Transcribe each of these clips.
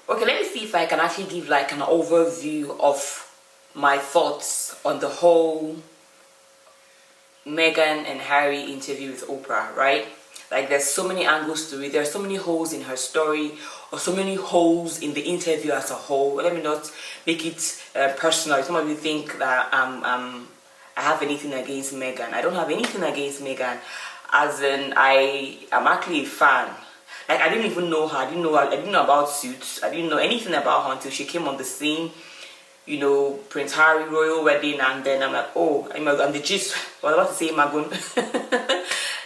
Okay, let me see if I can actually give like an overview of my thoughts on the whole Meghan and Harry interview with Oprah, right? Like there's so many angles to it. There's so many holes in her story, or so many holes in the interview as a whole. Let me not make it personal. Some of you think that I have anything against Meghan. I don't have anything against Meghan, as in I am actually a fan. Like I didn't even know her. I didn't know about Suits. I didn't know anything about her until she came on the scene. You know, Prince Harry royal wedding, and then I'm like, oh, I'm the gist. I was about to say Magun.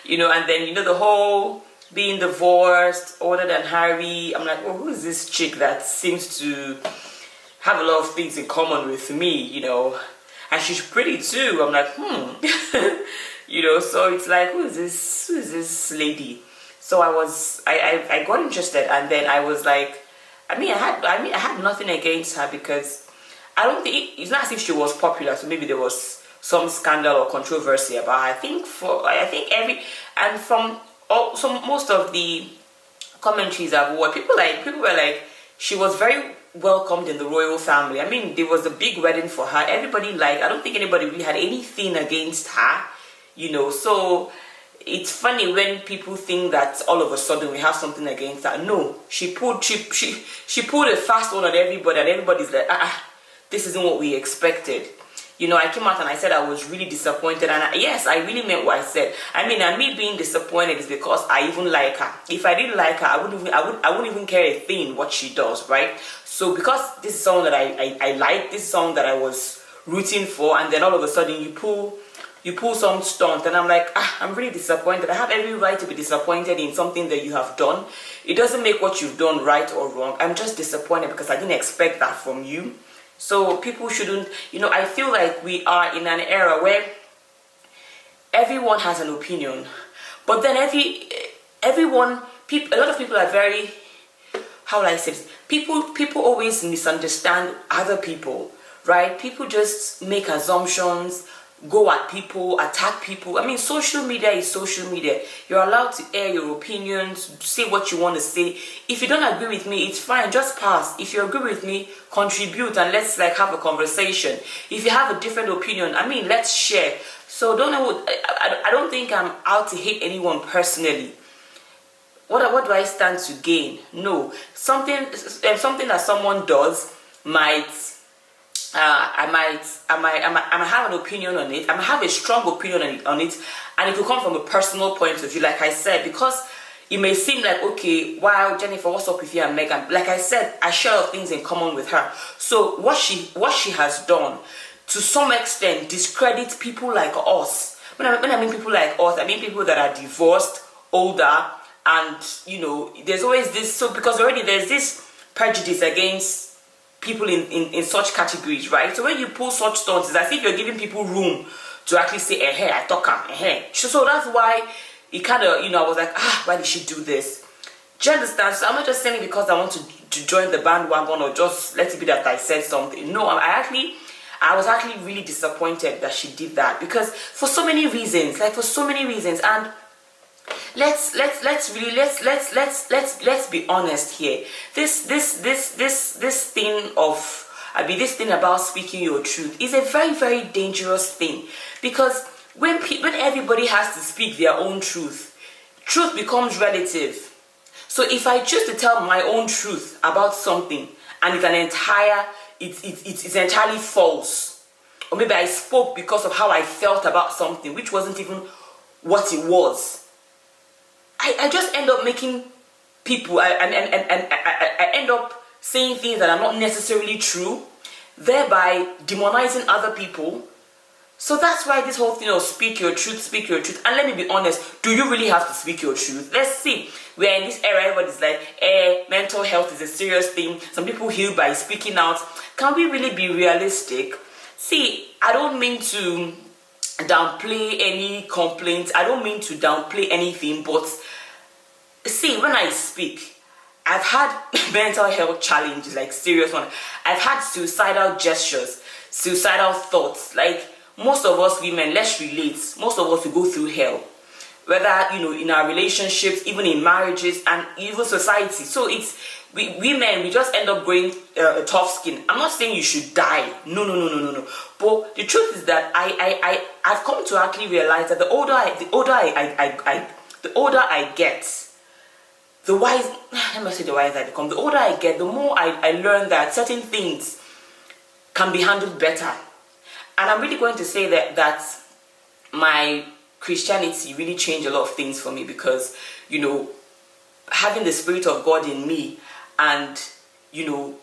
You know, and then, you know, the whole being divorced, older than Harry. I'm like, oh, who is this chick that seems to have a lot of things in common with me, you know? And she's pretty too. I'm like, you know, so it's like, who is this lady? So I got interested, and then I was like, I had nothing against her, because I don't think it's not as if she was popular, so maybe there was some scandal or controversy about her. So most of the commentaries I've watched, people were like, she was very welcomed in the royal family. I mean, there was a big wedding for her. Everybody I don't think anybody really had anything against her, you know. So it's funny when people think that all of a sudden we have something against her. No, she pulled a fast one on everybody, and everybody's like, this isn't what we expected. You know, I came out and I said I was really disappointed, and yes, I really meant what I said. I mean, and me being disappointed is because I even like her. If I didn't like her, I wouldn't even care a thing what she does, right? So because this is someone that I like, this is someone that I was rooting for, and then all of a sudden you pull some stunt, and I'm like, I'm really disappointed. I have every right to be disappointed in something that you have done. It doesn't make what you've done right or wrong. I'm just disappointed because I didn't expect that from you. So people shouldn't, you know, I feel like we are in an era where everyone has an opinion, but then a lot of people are very, how will I say this? People always misunderstand other people, right? People just make assumptions, go at people, attack people. I mean, social media is social media. You're allowed to air your opinions, say what you want to say. If you don't agree with me, it's fine, just pass. If you agree with me, contribute, and let's have a conversation. If you have a different opinion, I mean, let's share. So I don't think I'm out to hate anyone personally. What do I stand to gain? No, something that someone does might. I might have an opinion on it. I might have a strong opinion on it, and it will come from a personal point of view, like I said, because it may seem like, okay, wow, Jennifer, what's up with you and Meghan? Like I said, I share a lot of things in common with her. So what she has done, to some extent, discredits people like us. When I mean people like us, I mean people that are divorced, older, and you know, there's always this. So because already there's this prejudice against people in such categories, right? So when you pull such stunts, it's as if you're giving people room to actually say, I talk So that's why it kind of, you know, I was like, why did she do this? Do you understand? So I'm not just saying it because I want to join the bandwagon, or just let it be that I said something. No, I was actually really disappointed that she did that, because for so many reasons, and let's be honest here. This thing about speaking your truth is a very, very dangerous thing, because when everybody has to speak their own truth becomes relative. So if I choose to tell my own truth about something, and it's entirely false, or maybe I spoke because of how I felt about something which wasn't even what it was, I just end up making people, I end up saying things that are not necessarily true, thereby demonizing other people. So that's why this whole thing of speak your truth. And let me be honest, do you really have to speak your truth? Let's see. We're in this era, everybody's like, mental health is a serious thing. Some people heal by speaking out. Can we really be realistic? See, I don't mean to downplay any complaints. I don't mean to downplay anything, but see, when I speak, I've had mental health challenges, like serious one. I've had suicidal gestures, suicidal thoughts. Like most of us women, let's relate. Most of us will go through hell, whether, you know, in our relationships, even in marriages, and even society. So we men, we just end up growing tough skin. I'm not saying you should die. No, no, no, no, no, no. But the truth is that I've come to actually realize that the older I get, the wise, let me say the wiser I become. The older I get, the more I learn that certain things can be handled better. And I'm really going to say that my Christianity really changed a lot of things for me, because, you know, having the Spirit of God in me and, you know,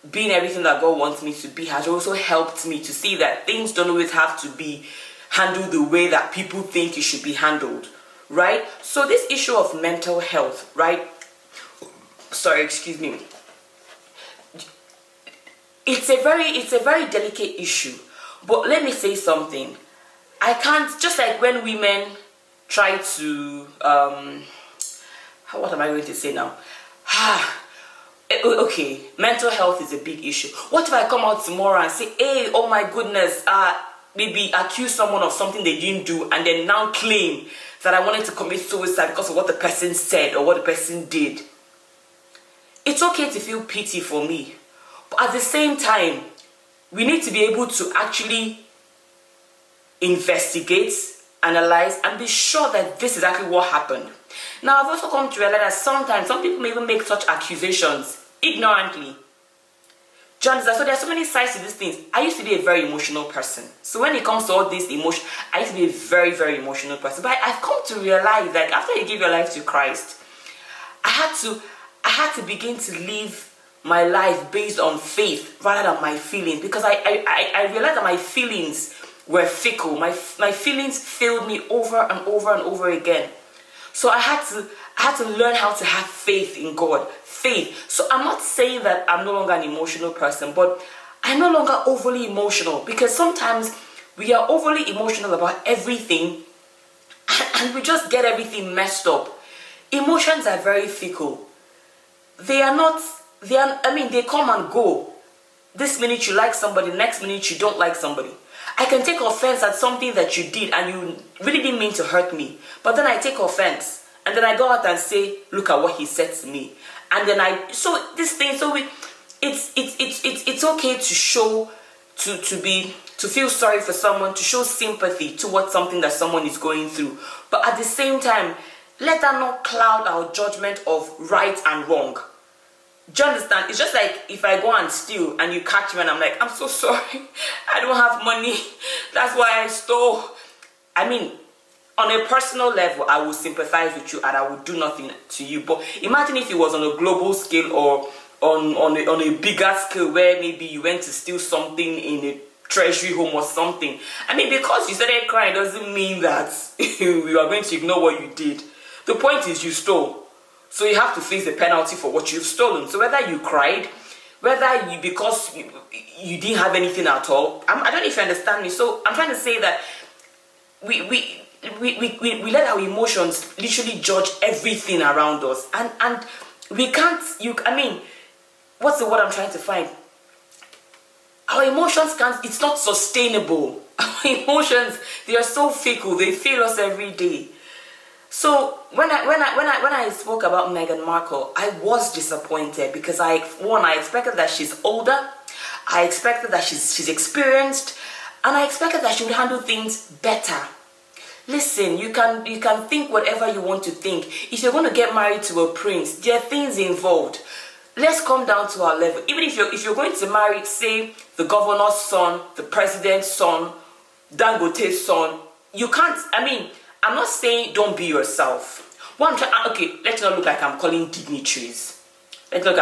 being everything that God wants me to be has also helped me to see that things don't always have to be handled the way that people think it should be handled, right? So this issue of mental health, right? Sorry, excuse me. It's a very delicate issue. But let me say something. I can't, just like when women try to what am I going to say now? Okay, mental health is a big issue. What if I come out tomorrow and say, hey, oh my goodness, maybe accuse someone of something they didn't do, and then now claim that I wanted to commit suicide because of what the person said or what the person did? It's okay to feel pity for me, but at the same time, we need to be able to actually investigate, analyze, and be sure that this is actually what happened. Now, I've also come to realize that sometimes some people may even make such accusations ignorantly. John, so there are so many sides to these things. I used to be a very emotional person. So when it comes to all this emotion, I used to be a very, very emotional person. But I've come to realize that after you give your life to Christ, I had to begin to live my life based on faith rather than my feelings, because I realized that my feelings were fickle. My feelings failed me over and over and over again. So I had to learn how to have faith in God. Faith. So I'm not saying that I'm no longer an emotional person, but I'm no longer overly emotional, because sometimes we are overly emotional about everything and we just get everything messed up. Emotions are very fickle. They come and go. This minute you like somebody, next minute you don't like somebody. I can take offense at something that you did and you really didn't mean to hurt me. But then I take offense and then I go out and say, look at what he said to me. And then it's okay to show, to feel sorry for someone, to show sympathy towards something that someone is going through. But at the same time, let that not cloud our judgment of right and wrong. Do you understand? It's just like if I go and steal and you catch me and I'm like, I'm so sorry, I don't have money, that's why I stole. I mean, on a personal level, I will sympathize with you and I will do nothing to you. But imagine if it was on a global scale or on a bigger scale, where maybe you went to steal something in a treasury home or something. I mean, because you started crying doesn't mean that you are going to ignore what you did. The point is you stole. So you have to face the penalty for what you've stolen. So whether you cried, because you didn't have anything at all, I don't know if you understand me. So I'm trying to say that we let our emotions literally judge everything around us, and we can't. What's the word I'm trying to find? Our emotions can't. It's not sustainable. Our emotions, they are so fickle. They fail us every day. So when I spoke about Meghan Markle, I was disappointed, because I expected that she's older, I expected that she's experienced, and I expected that she would handle things better. Listen, you can think whatever you want to think. If you're going to get married to a prince, there are things involved. Let's come down to our level. Even if you're going to marry, say, the governor's son, the president's son, Dangote's son, you can't. I'm not saying don't be yourself. Let's not look like I'm calling dignitaries. But you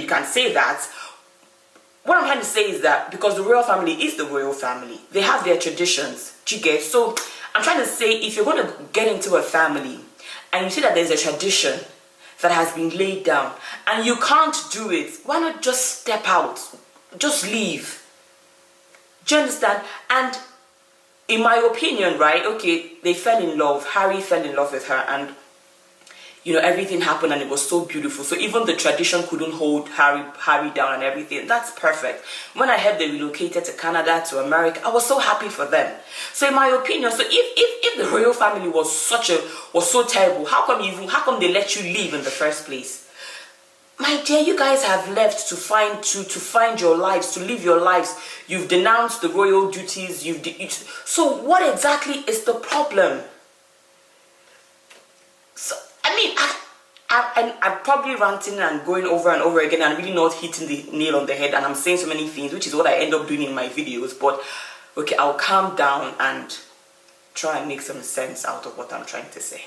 can say that. What I'm trying to say is that because the royal family is the royal family, they have their traditions. Do you get? So I'm trying to say, if you're going to get into a family and you see that there's a tradition that has been laid down and you can't do it, why not just step out? Just leave. Do you understand? And in my opinion, right, okay, they fell in love. Harry fell in love with her, and you know, everything happened and it was so beautiful. So even the tradition couldn't hold Harry down and everything. That's perfect. When I heard they relocated to Canada, to America, I was so happy for them. So in my opinion, so if the royal family was so terrible, how come they let you leave in the first place? My dear, you guys have left to find your lives, to live your lives. You've denounced the royal duties. So what exactly is the problem? So I mean, I'm probably ranting and going over and over again and really not hitting the nail on the head, and I'm saying so many things, which is what I end up doing in my videos. But okay, I'll calm down and try and make some sense out of what I'm trying to say.